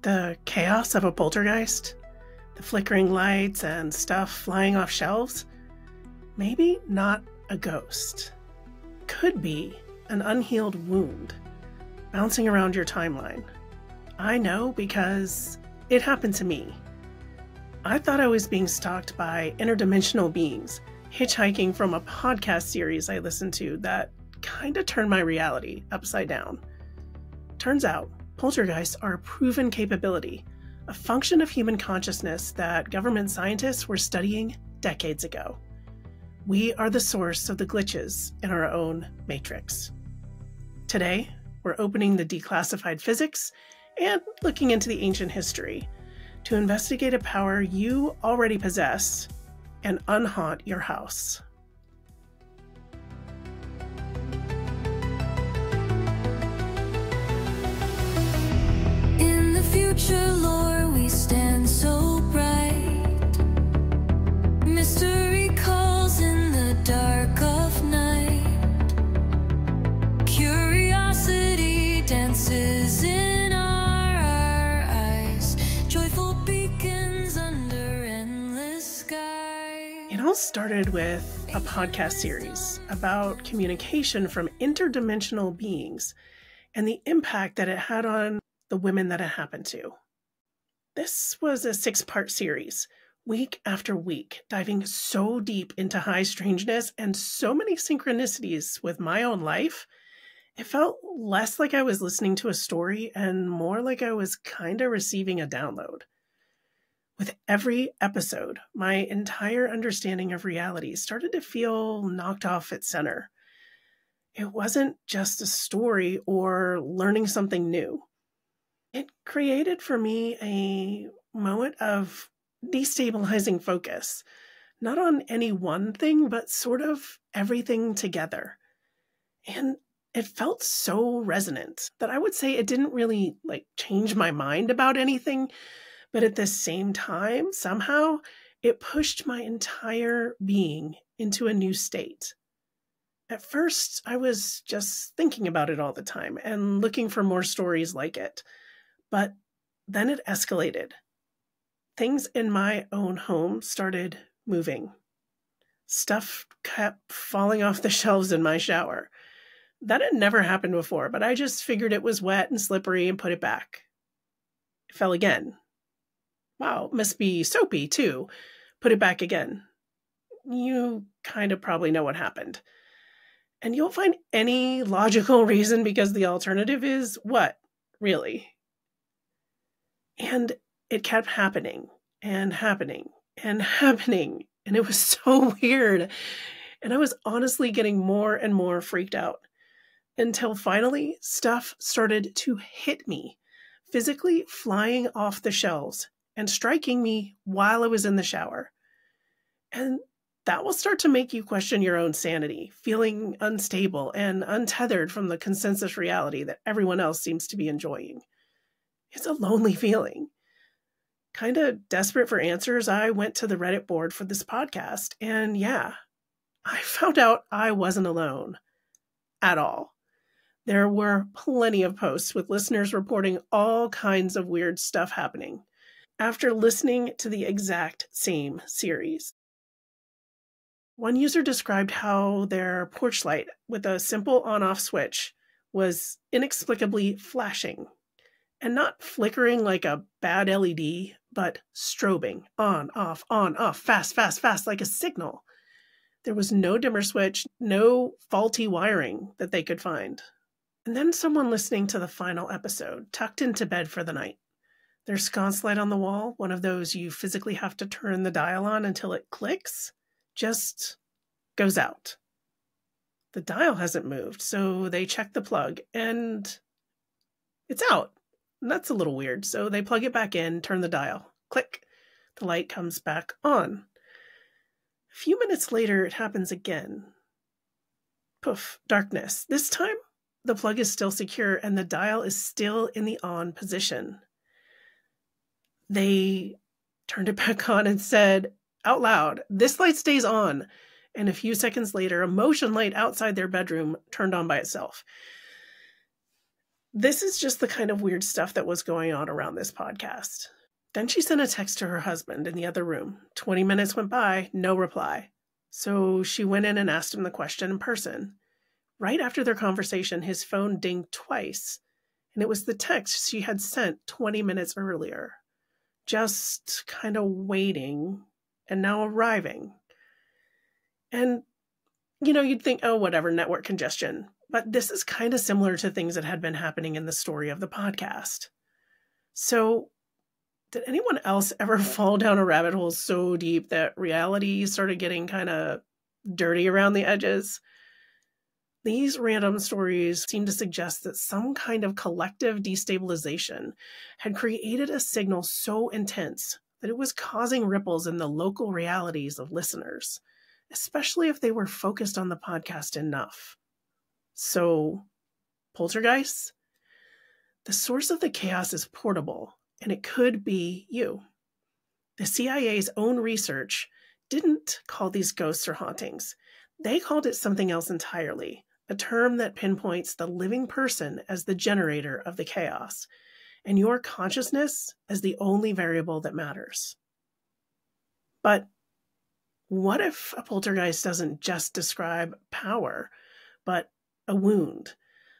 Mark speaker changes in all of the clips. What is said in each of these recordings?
Speaker 1: The chaos of a poltergeist? The flickering lights and stuff flying off shelves? Maybe not a ghost. Could be an unhealed wound bouncing around your timeline. I know because it happened to me. I thought I was being stalked by interdimensional beings hitchhiking from a podcast series I listened to that kind of turned my reality upside down. Turns out, poltergeists are a proven capability, a function of human consciousness that government scientists were studying decades ago. We are the source of the glitches in our own matrix. Today, we're opening the declassified physics and looking into the ancient history to investigate a power you already possess and unhaunt your house.
Speaker 2: In the future, Lord, we stand so bright. Mystery calls in the dark of night. Curiosity dances in our eyes. Joyful beacons under endless sky.
Speaker 1: It all started with a podcast series about communication from interdimensional beings and the impact that it had on the women that it happened to. This was a 6-part series, week after week, diving so deep into high strangeness and so many synchronicities with my own life. It felt less like I was listening to a story and more like I was kind of receiving a download. With every episode, my entire understanding of reality started to feel knocked off its center. It wasn't just a story or learning something new. It created for me a moment of destabilizing focus, not on any one thing, but sort of everything together. And it felt so resonant that I would say it didn't really change my mind about anything, but at the same time, somehow it pushed my entire being into a new state. At first, I was just thinking about it all the time and looking for more stories like it. But then it escalated. Things in my own home started moving. Stuff kept falling off the shelves in my shower. That had never happened before, but I just figured it was wet and slippery and put it back. It fell again. Wow, must be soapy too. Put it back again. You kind of probably know what happened. And you'll find any logical reason because the alternative is what, really? And it kept happening and happening and happening. And it was so weird. And I was honestly getting more and more freaked out until finally stuff started to hit me, physically flying off the shelves and striking me while I was in the shower. And that will start to make you question your own sanity, feeling unstable and untethered from the consensus reality that everyone else seems to be enjoying. It's a lonely feeling. Kind of desperate for answers, I went to the Reddit board for this podcast, and yeah, I found out I wasn't alone at all. There were plenty of posts with listeners reporting all kinds of weird stuff happening after listening to the exact same series. One user described how their porch light with a simple on-off switch was inexplicably flashing. And not flickering like a bad LED, but strobing, on, off, fast, fast, fast, like a signal. There was no dimmer switch, no faulty wiring that they could find. And then someone listening to the final episode tucked into bed for the night. Their sconce light on the wall, one of those you physically have to turn the dial on until it clicks, just goes out. The dial hasn't moved, so they check the plug, and it's out. And that's a little weird. So they plug it back in, turn the dial. Click. The light comes back on. A few minutes later, it happens again. Poof, darkness. This time, the plug is still secure and the dial is still in the on position. They turned it back on and said out loud, "This light stays on." And a few seconds later, a motion light outside their bedroom turned on by itself. This is just the kind of weird stuff that was going on around this podcast. Then she sent a text to her husband in the other room. 20 minutes went by, no reply. So she went in and asked him the question in person. Right after their conversation, his phone dinged twice, and it was the text she had sent 20 minutes earlier. Just kind of waiting, and now arriving. And, you'd think, oh, whatever, network congestion. But this is kind of similar to things that had been happening in the story of the podcast. So, did anyone else ever fall down a rabbit hole so deep that reality started getting kind of dirty around the edges? These random stories seem to suggest that some kind of collective destabilization had created a signal so intense that it was causing ripples in the local realities of listeners, especially if they were focused on the podcast enough. So, poltergeists? The source of the chaos is portable, and it could be you. The CIA's own research didn't call these ghosts or hauntings. They called it something else entirely, a term that pinpoints the living person as the generator of the chaos, and your consciousness as the only variable that matters. But what if a poltergeist doesn't just describe power, but a wound,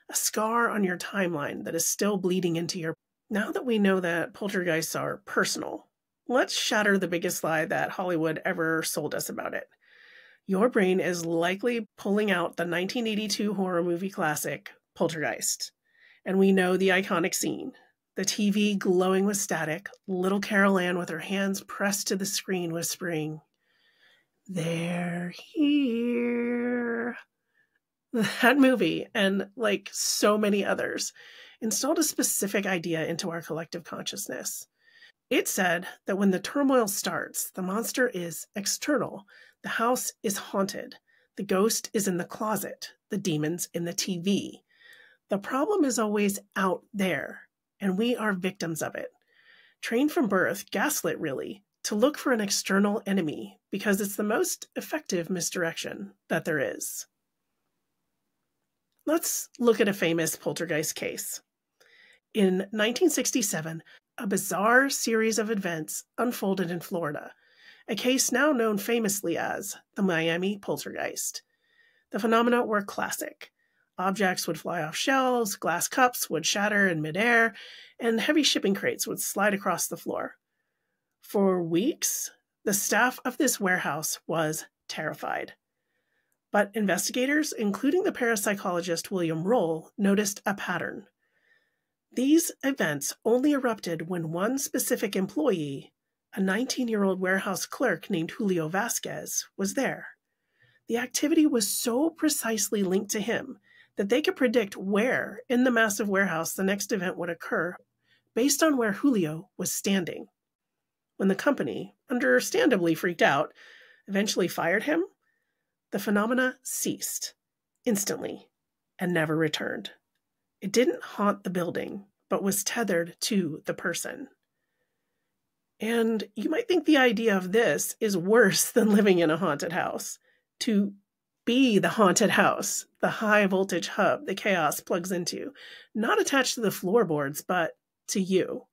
Speaker 1: a scar on your timeline that is still bleeding into your... Now that we know that poltergeists are personal, let's shatter the biggest lie that Hollywood ever sold us about it. Your brain is likely pulling out the 1982 horror movie classic, Poltergeist. And we know the iconic scene. The TV glowing with static, little Carol Ann with her hands pressed to the screen whispering, "They're here." That movie, and like so many others, installed a specific idea into our collective consciousness. It said that when the turmoil starts, the monster is external. The house is haunted. The ghost is in the closet. The demon's in the TV. The problem is always out there, and we are victims of it. Trained from birth, gaslit really, to look for an external enemy because it's the most effective misdirection that there is. Let's look at a famous poltergeist case. In 1967, a bizarre series of events unfolded in Florida, a case now known famously as the Miami Poltergeist. The phenomena were classic. Objects would fly off shelves, glass cups would shatter in midair, and heavy shipping crates would slide across the floor. For weeks, the staff of this warehouse was terrified. But investigators, including the parapsychologist William Roll, noticed a pattern. These events only erupted when one specific employee, a 19-year-old warehouse clerk named Julio Vasquez, was there. The activity was so precisely linked to him that they could predict where in the massive warehouse the next event would occur based on where Julio was standing. When the company, understandably freaked out, eventually fired him, the phenomena ceased instantly and never returned. It didn't haunt the building, but was tethered to the person. And you might think the idea of this is worse than living in a haunted house. To be the haunted house, the high voltage hub the chaos plugs into, not attached to the floorboards, but to you.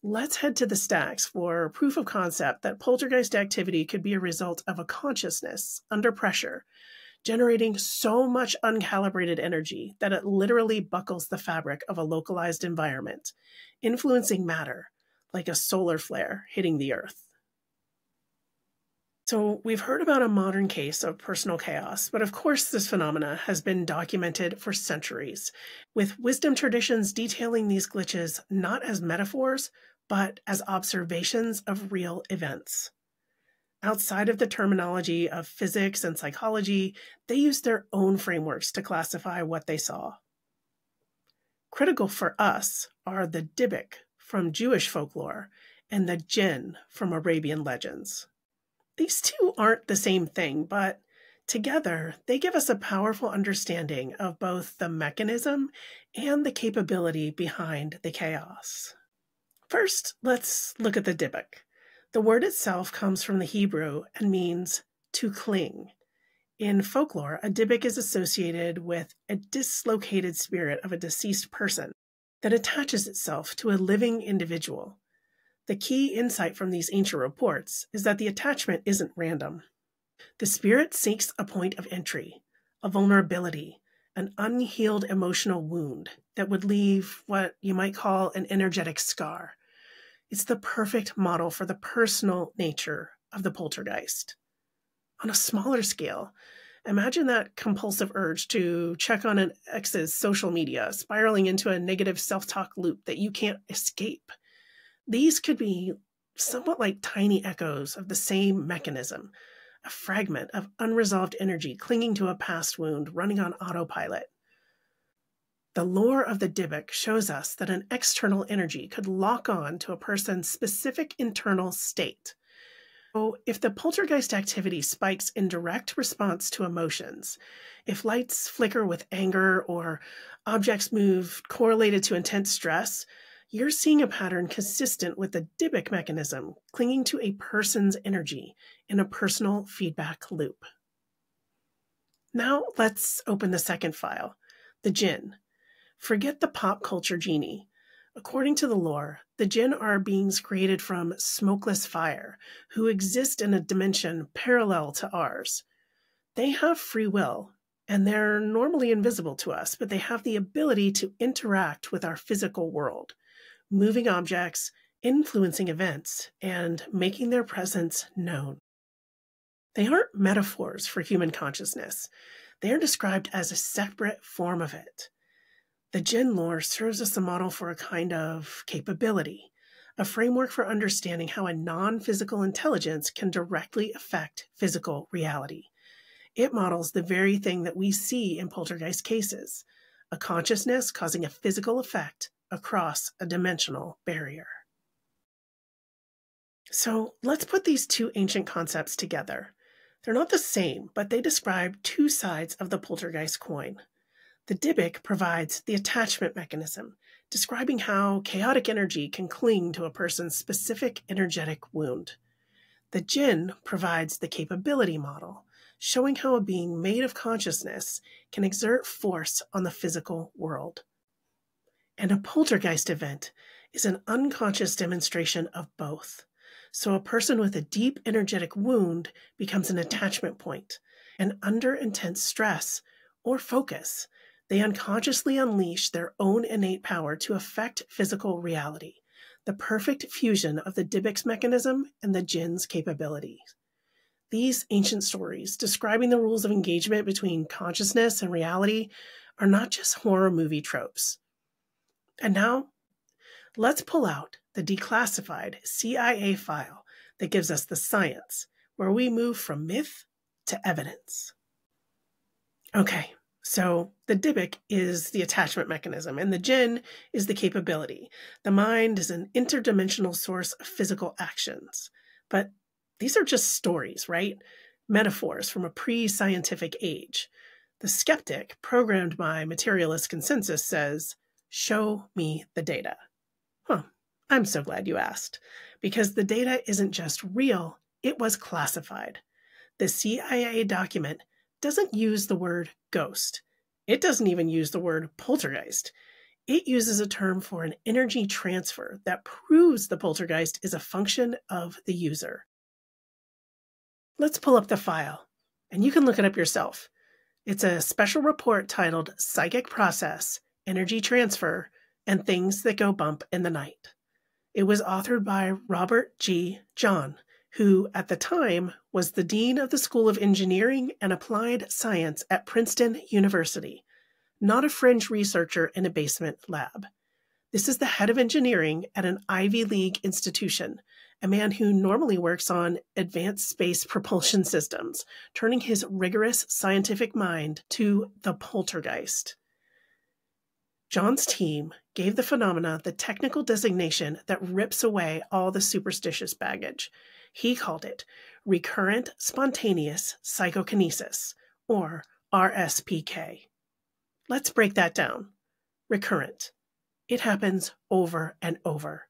Speaker 1: Let's head to the stacks for proof of concept that poltergeist activity could be a result of a consciousness under pressure, generating so much uncalibrated energy that it literally buckles the fabric of a localized environment, influencing matter like a solar flare hitting the earth. So we've heard about a modern case of personal chaos, but of course this phenomena has been documented for centuries, with wisdom traditions detailing these glitches not as metaphors, but as observations of real events. Outside of the terminology of physics and psychology, they used their own frameworks to classify what they saw. Critical for us are the Dybbuk from Jewish folklore and the Djinn from Arabian legends. These two aren't the same thing, but together they give us a powerful understanding of both the mechanism and the capability behind the chaos. First, let's look at the Dybbuk. The word itself comes from the Hebrew and means to cling. In folklore, a Dybbuk is associated with a dislocated spirit of a deceased person that attaches itself to a living individual. The key insight from these ancient reports is that the attachment isn't random. The spirit seeks a point of entry, a vulnerability, an unhealed emotional wound that would leave what you might call an energetic scar. It's the perfect model for the personal nature of the poltergeist. On a smaller scale, imagine that compulsive urge to check on an ex's social media, spiraling into a negative self-talk loop that you can't escape. These could be somewhat like tiny echoes of the same mechanism, a fragment of unresolved energy clinging to a past wound running on autopilot. The lore of the Dybbuk shows us that an external energy could lock on to a person's specific internal state. So if the poltergeist activity spikes in direct response to emotions, if lights flicker with anger or objects move correlated to intense stress, you're seeing a pattern consistent with the Dybbuk mechanism clinging to a person's energy in a personal feedback loop. Now let's open the second file, the Djinn. Forget the pop culture genie. According to the lore, the Djinn are beings created from smokeless fire who exist in a dimension parallel to ours. They have free will, and they're normally invisible to us, but they have the ability to interact with our physical world, moving objects, influencing events, and making their presence known. They aren't metaphors for human consciousness. They are described as a separate form of it. The Djinn lore serves as a model for a kind of capability, a framework for understanding how a non-physical intelligence can directly affect physical reality. It models the very thing that we see in poltergeist cases, a consciousness causing a physical effect across a dimensional barrier. So let's put these two ancient concepts together. They're not the same, but they describe two sides of the poltergeist coin. The Dybbuk provides the attachment mechanism, describing how chaotic energy can cling to a person's specific energetic wound. The Djinn provides the capability model, showing how a being made of consciousness can exert force on the physical world. And a poltergeist event is an unconscious demonstration of both. So a person with a deep energetic wound becomes an attachment point, and under intense stress or focus, they unconsciously unleash their own innate power to affect physical reality, the perfect fusion of the Dybbuk's mechanism and the Djinn's capabilities. These ancient stories describing the rules of engagement between consciousness and reality are not just horror movie tropes. And now, let's pull out the declassified CIA file that gives us the science, where we move from myth to evidence. Okay. So the Dybbuk is the attachment mechanism, and the Djinn is the capability. The mind is an interdimensional source of physical actions. But these are just stories, right? Metaphors from a pre-scientific age. The skeptic, programmed by materialist consensus, says, "Show me the data." I'm so glad you asked, because the data isn't just real, it was classified. The CIA document doesn't use the word ghost. It doesn't even use the word poltergeist. It uses a term for an energy transfer that proves the poltergeist is a function of the user. Let's pull up the file, and you can look it up yourself. It's a special report titled Psychic Process, Energy Transfer, and Things That Go Bump in the Night. It was authored by Robert G. John, who at the time was the Dean of the School of Engineering and Applied Science at Princeton University, not a fringe researcher in a basement lab. This is the head of engineering at an Ivy League institution, a man who normally works on advanced space propulsion systems, turning his rigorous scientific mind to the poltergeist. John's team gave the phenomena the technical designation that rips away all the superstitious baggage. He called it Recurrent Spontaneous Psychokinesis, or RSPK. Let's break that down. Recurrent. It happens over and over.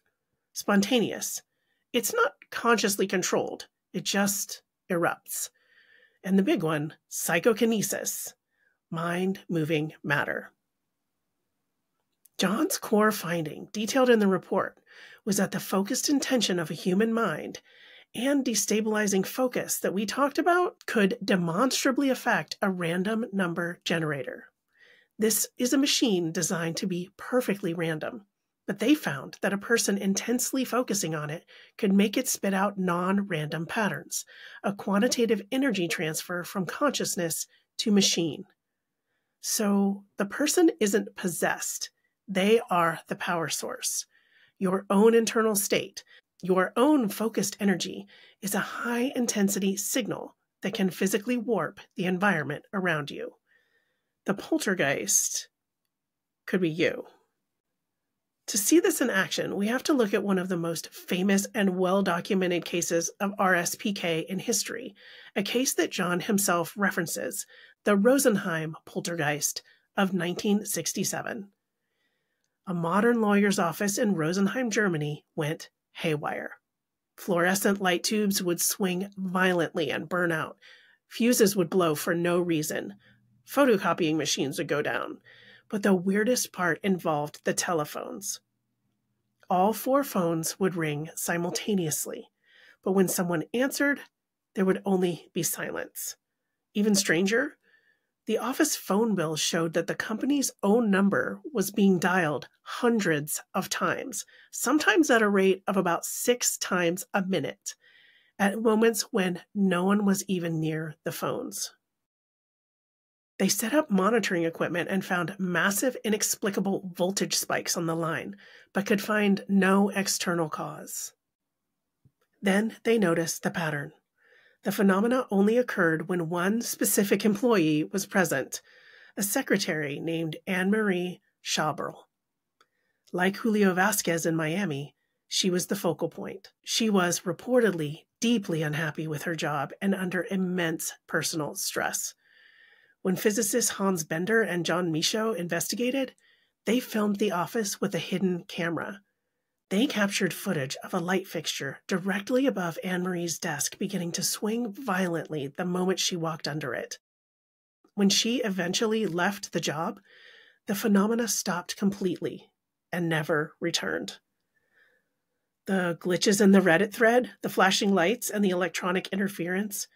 Speaker 1: Spontaneous. It's not consciously controlled. It just erupts. And the big one, psychokinesis, mind-moving matter. John's core finding, detailed in the report, was that the focused intention of a human mind and destabilizing focus that we talked about could demonstrably affect a random number generator. This is a machine designed to be perfectly random, but they found that a person intensely focusing on it could make it spit out non-random patterns, a quantitative energy transfer from consciousness to machine. So the person isn't possessed. They are the power source. Your own internal state, your own focused energy, is a high-intensity signal that can physically warp the environment around you. The poltergeist could be you. To see this in action, we have to look at one of the most famous and well-documented cases of RSPK in history, a case that John himself references, the Rosenheim Poltergeist of 1967. A modern lawyer's office in Rosenheim, Germany, went haywire. Fluorescent light tubes would swing violently and burn out. Fuses would blow for no reason. Photocopying machines would go down. But the weirdest part involved the telephones. All 4 phones would ring simultaneously, but when someone answered, there would only be silence. Even stranger, the office phone bill showed that the company's own number was being dialed hundreds of times, sometimes at a rate of about 6 times a minute, at moments when no one was even near the phones. They set up monitoring equipment and found massive, inexplicable voltage spikes on the line, but could find no external cause. Then they noticed the pattern. The phenomena only occurred when one specific employee was present, a secretary named Anne-Marie Schaberl. Like Julio Vasquez in Miami, she was the focal point. She was reportedly deeply unhappy with her job and under immense personal stress. When physicists Hans Bender and John Michaud investigated, they filmed the office with a hidden camera. They captured footage of a light fixture directly above Anne-Marie's desk beginning to swing violently the moment she walked under it. When she eventually left the job, the phenomena stopped completely and never returned. The glitches in the Reddit thread, the flashing lights, and the electronic interference,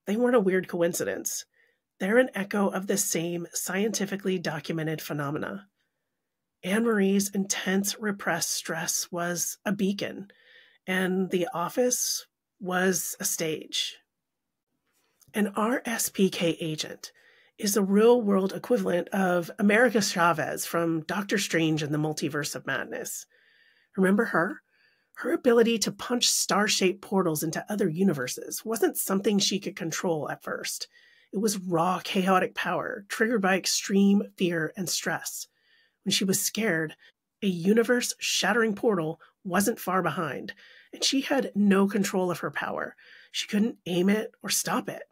Speaker 1: they weren't a weird coincidence. They're an echo of the same scientifically documented phenomena. Anne-Marie's intense repressed stress was a beacon, and the office was a stage. An RSPK agent is the real-world equivalent of America Chavez from Doctor Strange and the Multiverse of Madness. Remember her? Her ability to punch star-shaped portals into other universes wasn't something she could control at first. It was raw, chaotic power, triggered by extreme fear and stress. When she was scared, a universe-shattering portal wasn't far behind, and she had no control of her power. She couldn't aim it or stop it.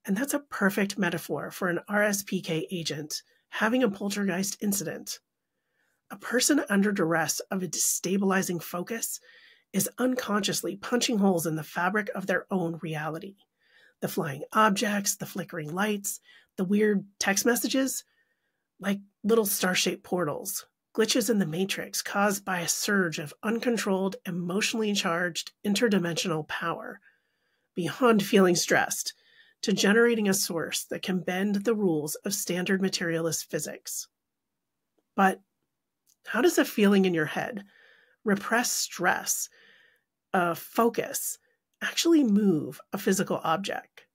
Speaker 1: And that's a perfect metaphor for an RSPK agent having a poltergeist incident. A person under duress of a destabilizing focus is unconsciously punching holes in the fabric of their own reality. The flying objects, the flickering lights, the weird text messages, like little star-shaped portals, glitches in the matrix caused by a surge of uncontrolled, emotionally charged, interdimensional power, beyond feeling stressed, to generating a source that can bend the rules of standard materialist physics. But how does a feeling in your head, repressed stress, focus, actually move a physical object?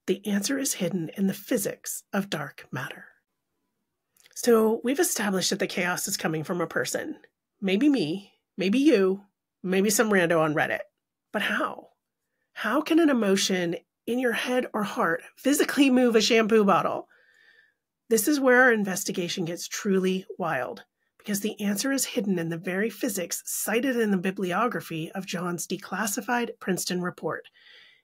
Speaker 1: The answer is hidden in the physics of dark matter. So we've established that the chaos is coming from a person. Maybe me, maybe you, maybe some rando on Reddit. But how? How can an emotion in your head or heart physically move a shampoo bottle? This is where our investigation gets truly wild, because the answer is hidden in the very physics cited in the bibliography of John's declassified Princeton report,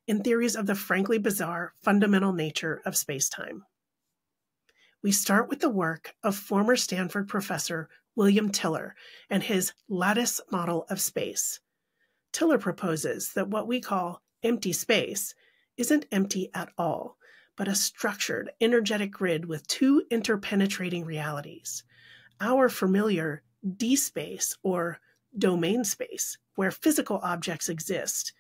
Speaker 1: in theories of the frankly bizarre fundamental nature of space-time. We start with the work of former Stanford professor William Tiller and his lattice model of space. Tiller proposes that what we call empty space isn't empty at all, but a structured, energetic grid with two interpenetrating realities. Our familiar D space, or domain space, where physical objects exist,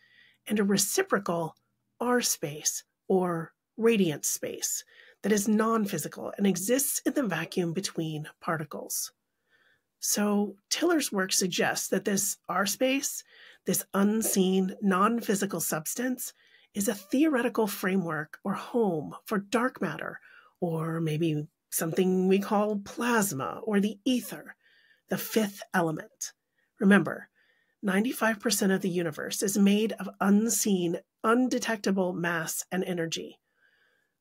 Speaker 1: and a reciprocal R space, or radiant space, that is non-physical and exists in the vacuum between particles. So Tiller's work suggests that this R space, this unseen, non-physical substance, is a theoretical framework or home for dark matter, or maybe something we call plasma or the ether, the fifth element. Remember, 95% of the universe is made of unseen, undetectable mass and energy.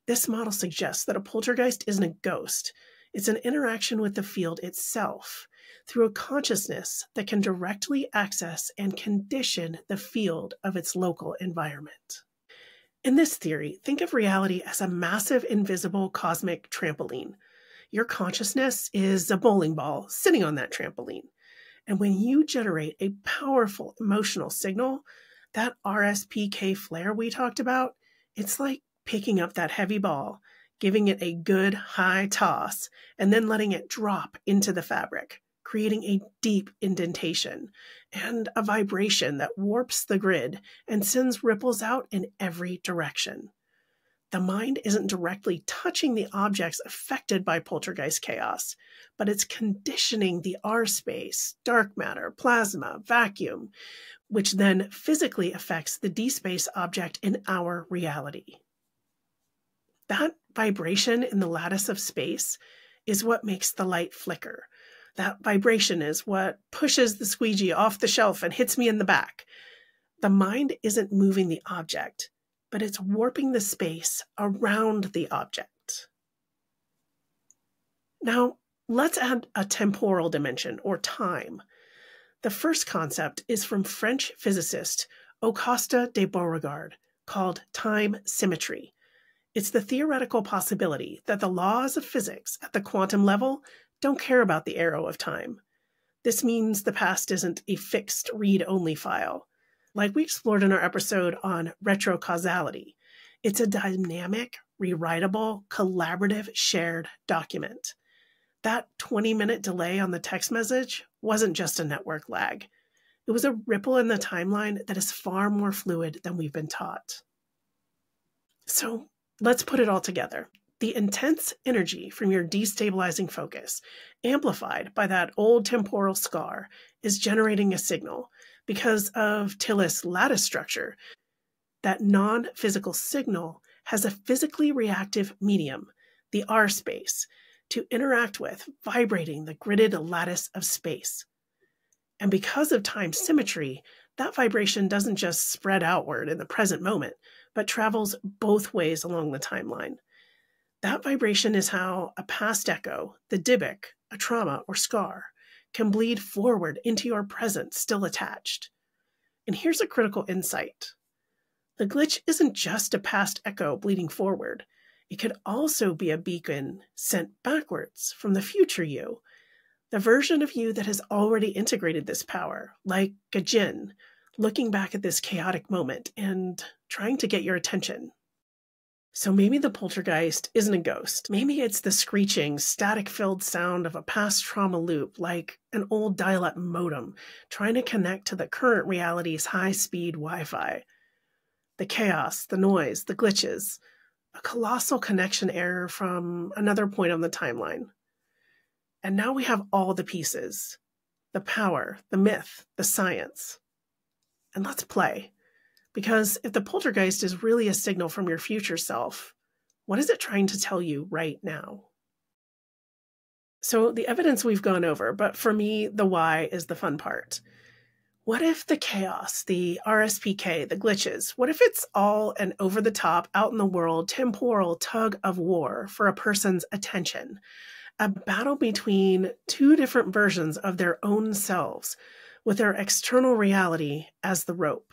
Speaker 1: This model suggests that a poltergeist isn't a ghost. It's an interaction with the field itself through a consciousness that can directly access and condition the field of its local environment. In this theory, think of reality as a massive, invisible cosmic trampoline. Your consciousness is a bowling ball sitting on that trampoline. And when you generate a powerful emotional signal, that RSPK flare we talked about, it's like picking up that heavy ball, giving it a good high toss, and then letting it drop into the fabric, creating a deep indentation and a vibration that warps the grid and sends ripples out in every direction. The mind isn't directly touching the objects affected by poltergeist chaos, but it's conditioning the R space, dark matter, plasma, vacuum, which then physically affects the D space object in our reality. That vibration in the lattice of space is what makes the light flicker. That vibration is what pushes the squeegee off the shelf and hits me in the back. The mind isn't moving the object, but it's warping the space around the object. Now, let's add a temporal dimension, or time. The first concept is from French physicist Auguste de Beauregard, called time symmetry. It's the theoretical possibility that the laws of physics at the quantum level don't care about the arrow of time. This means the past isn't a fixed read-only file. Like we explored in our episode on retrocausality, it's a dynamic, rewritable, collaborative, shared document. That 20-minute delay on the text message wasn't just a network lag. It was a ripple in the timeline that is far more fluid than we've been taught. So let's put it all together. The intense energy from your destabilizing focus, amplified by that old temporal scar, is generating a signal. Because of Tillis' lattice structure, that non-physical signal has a physically reactive medium, the R space, to interact with, vibrating the gridded lattice of space. And because of time symmetry, that vibration doesn't just spread outward in the present moment, but travels both ways along the timeline. That vibration is how a past echo, the Dybbuk, a trauma or scar, can bleed forward into your present still attached. And here's a critical insight. The glitch isn't just a past echo bleeding forward. It could also be a beacon sent backwards from the future you, the version of you that has already integrated this power, like a Djinn, looking back at this chaotic moment and trying to get your attention. So maybe the poltergeist isn't a ghost. Maybe it's the screeching, static-filled sound of a past trauma loop, like an old dial-up modem trying to connect to the current reality's high-speed Wi-Fi. The chaos, the noise, the glitches, a colossal connection error from another point on the timeline. And now we have all the pieces, the power, the myth, the science. And let's play. Because if the poltergeist is really a signal from your future self, what is it trying to tell you right now? So the evidence we've gone over, but for me, the why is the fun part. What if the chaos, the RSPK, the glitches, what if it's all an over-the-top, out in the world, temporal tug of war for a person's attention? A battle between two different versions of their own selves, with their external reality as the rope.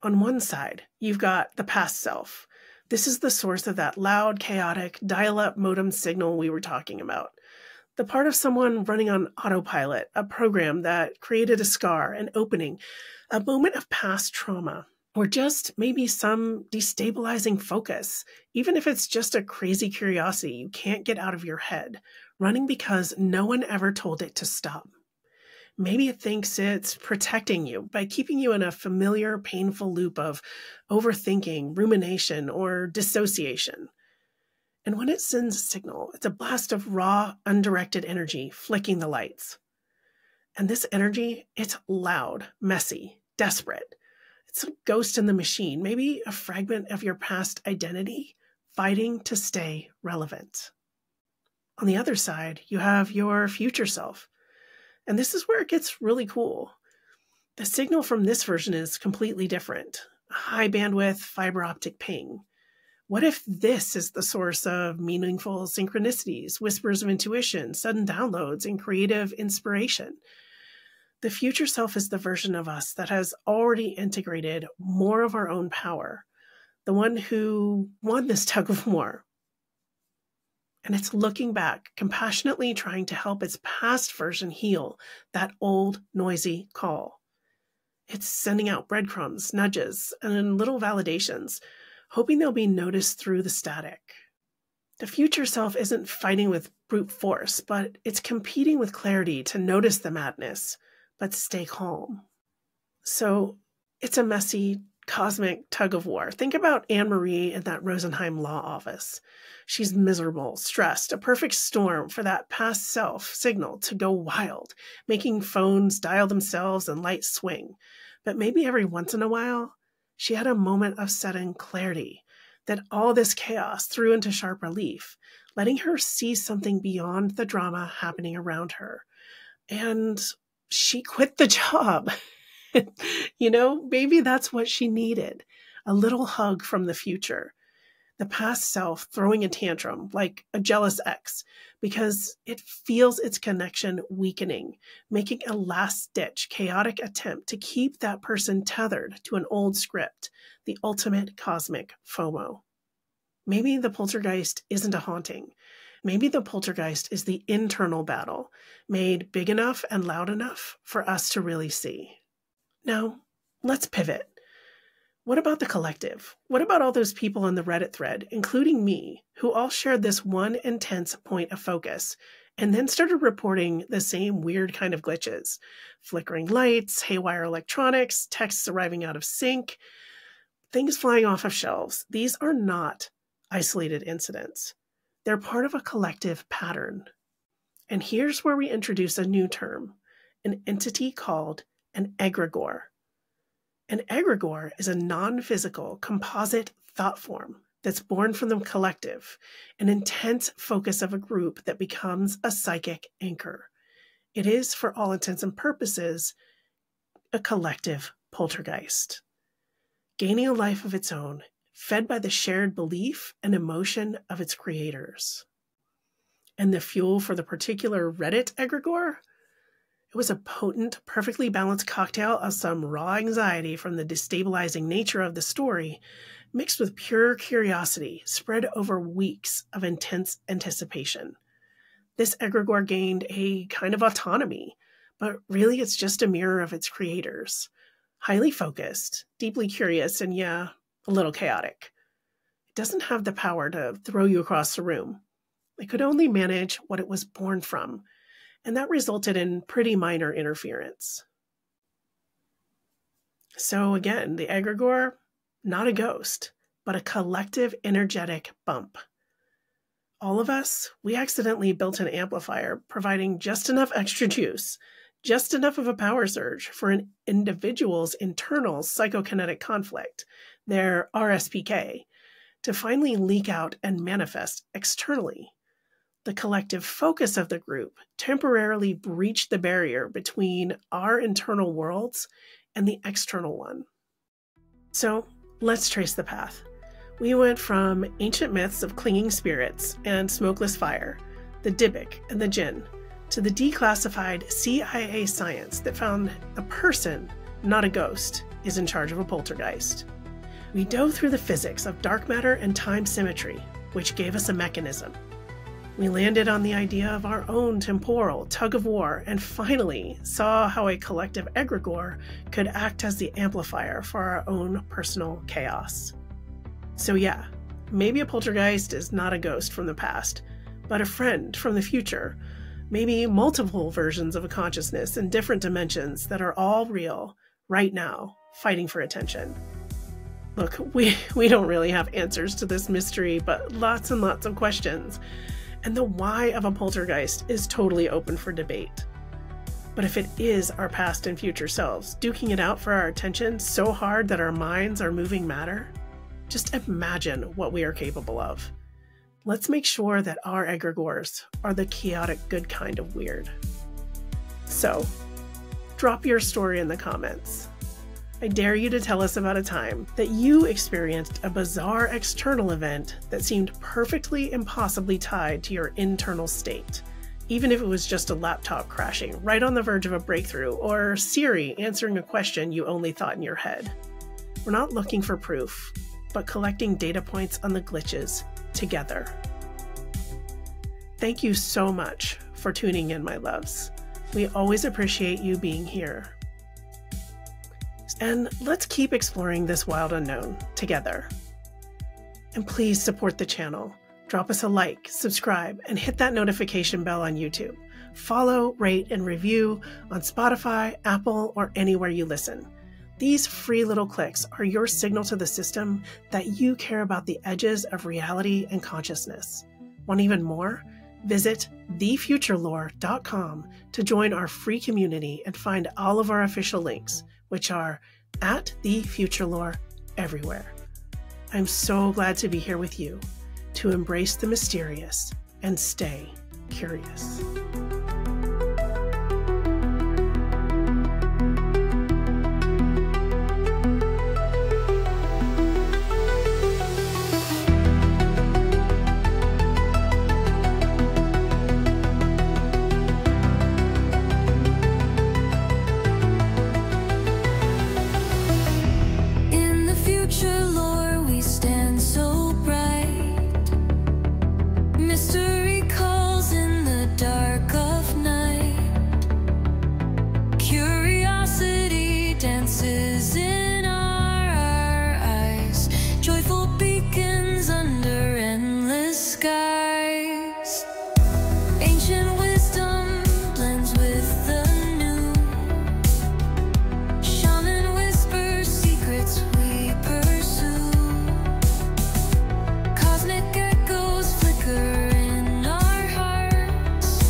Speaker 1: On one side, you've got the past self. This is the source of that loud, chaotic, dial-up modem signal we were talking about. The part of someone running on autopilot, a program that created a scar, an opening, a moment of past trauma. or just maybe some destabilizing focus, even if it's just a crazy curiosity you can't get out of your head, running because no one ever told it to stop. Maybe it thinks it's protecting you by keeping you in a familiar, painful loop of overthinking, rumination, or dissociation. And when it sends a signal, it's a blast of raw, undirected energy flicking the lights. And this energy, it's loud, messy, desperate. It's a ghost in the machine, maybe a fragment of your past identity, fighting to stay relevant. On the other side, you have your future self. And this is where it gets really cool. The signal from this version is completely different. A high bandwidth fiber optic ping. What if this is the source of meaningful synchronicities, whispers of intuition, sudden downloads, and creative inspiration? The future self is the version of us that has already integrated more of our own power, the one who won this tug of war. And it's looking back, compassionately trying to help its past version heal that old, noisy call. It's sending out breadcrumbs, nudges, and little validations, hoping they'll be noticed through the static. The future self isn't fighting with brute force, but it's competing with clarity to notice the madness, but stay calm. So it's a messy, cosmic tug of war. Think about Anne-Marie in that Rosenheim law office. She's miserable, stressed, a perfect storm for that past self signal to go wild, making phones dial themselves and lights swing. But maybe every once in a while, she had a moment of sudden clarity that all this chaos threw into sharp relief, letting her see something beyond the drama happening around her. And she quit the job. Maybe that's what she needed. A little hug from the future. The past self throwing a tantrum like a jealous ex because it feels its connection weakening, making a last-ditch chaotic attempt to keep that person tethered to an old script, the ultimate cosmic FOMO. Maybe the poltergeist isn't a haunting. Maybe the poltergeist is the internal battle, made big enough and loud enough for us to really see. Now, let's pivot. What about the collective? What about all those people in the Reddit thread, including me, who all shared this one intense point of focus and then started reporting the same weird kind of glitches? Flickering lights, haywire electronics, texts arriving out of sync, things flying off of shelves. These are not isolated incidents. They're part of a collective pattern. And here's where we introduce a new term, an entity called an egregore. An egregore is a non-physical composite thought form that's born from the collective, an intense focus of a group that becomes a psychic anchor. It is, for all intents and purposes, a collective poltergeist, gaining a life of its own, fed by the shared belief and emotion of its creators. And the fuel for the particular Reddit egregore? It was a potent, perfectly balanced cocktail of some raw anxiety from the destabilizing nature of the story, mixed with pure curiosity, spread over weeks of intense anticipation. This egregore gained a kind of autonomy, but really it's just a mirror of its creators. Highly focused, deeply curious, and a little chaotic. It doesn't have the power to throw you across the room. It could only manage what it was born from, and that resulted in pretty minor interference. So again, the egregore, not a ghost, but a collective energetic bump. All of us, we accidentally built an amplifier providing just enough extra juice, just enough of a power surge for an individual's internal psychokinetic conflict, their RSPK, to finally leak out and manifest externally. The collective focus of the group temporarily breached the barrier between our internal worlds and the external one. So let's trace the path. We went from ancient myths of clinging spirits and smokeless fire, the Dybbuk and the Djinn, to the declassified CIA science that found a person, not a ghost, is in charge of a poltergeist. We dove through the physics of dark matter and time symmetry, which gave us a mechanism. We landed on the idea of our own temporal tug-of-war and finally saw how a collective egregore could act as the amplifier for our own personal chaos. So yeah, maybe a poltergeist is not a ghost from the past, but a friend from the future. Maybe multiple versions of a consciousness in different dimensions that are all real right now, fighting for attention. Look, we don't really have answers to this mystery, but lots and lots of questions. And the why of a poltergeist is totally open for debate. But if it is our past and future selves duking it out for our attention so hard that our minds are moving matter, just imagine what we are capable of. Let's make sure that our egregores are the chaotic good kind of weird. So, drop your story in the comments. I dare you to tell us about a time that you experienced a bizarre external event that seemed perfectly impossibly tied to your internal state, even if it was just a laptop crashing right on the verge of a breakthrough or Siri answering a question you only thought in your head. We're not looking for proof, but collecting data points on the glitches together. Thank you so much for tuning in, my loves. We always appreciate you being here. And let's keep exploring this wild unknown together. And please support the channel. Drop us a like, subscribe, and hit that notification bell on YouTube. Follow, rate, and review on Spotify, Apple, or anywhere you listen. These free little clicks are your signal to the system that you care about the edges of reality and consciousness. Want even more? Visit thefuturelore.com to join our free community and find all of our official links, which are at thefuturelore everywhere. I'm so glad to be here with you to embrace the mysterious and stay curious.
Speaker 2: Mystery calls in the dark of night. Curiosity dances in our eyes. Joyful beacons under endless skies. Ancient wisdom blends with the new. Shaman whispers secrets we pursue. Cosmic echoes flicker in our hearts.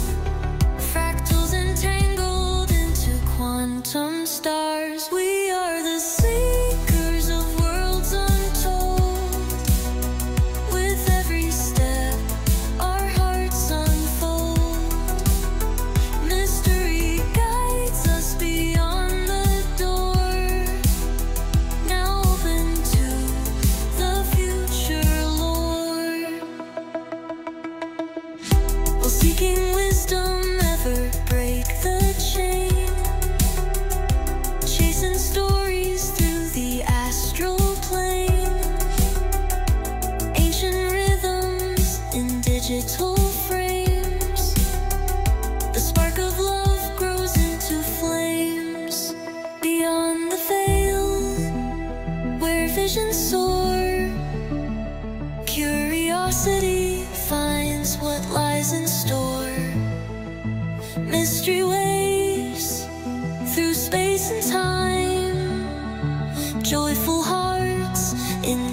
Speaker 2: Fractals entangled into quantum stars. We are the seekers of worlds untold. With every step, our hearts unfold. Mystery guides us beyond the door. Now open to the future lore. While seeking wisdom, ever break the chain. Chasing stories through the astral plane. Ancient rhythms in digital frames. The spark of love grows into flames. Beyond the veil, where visions soar, curiosity finds what lies in store. Mystery waves through space and time. Joyful hearts in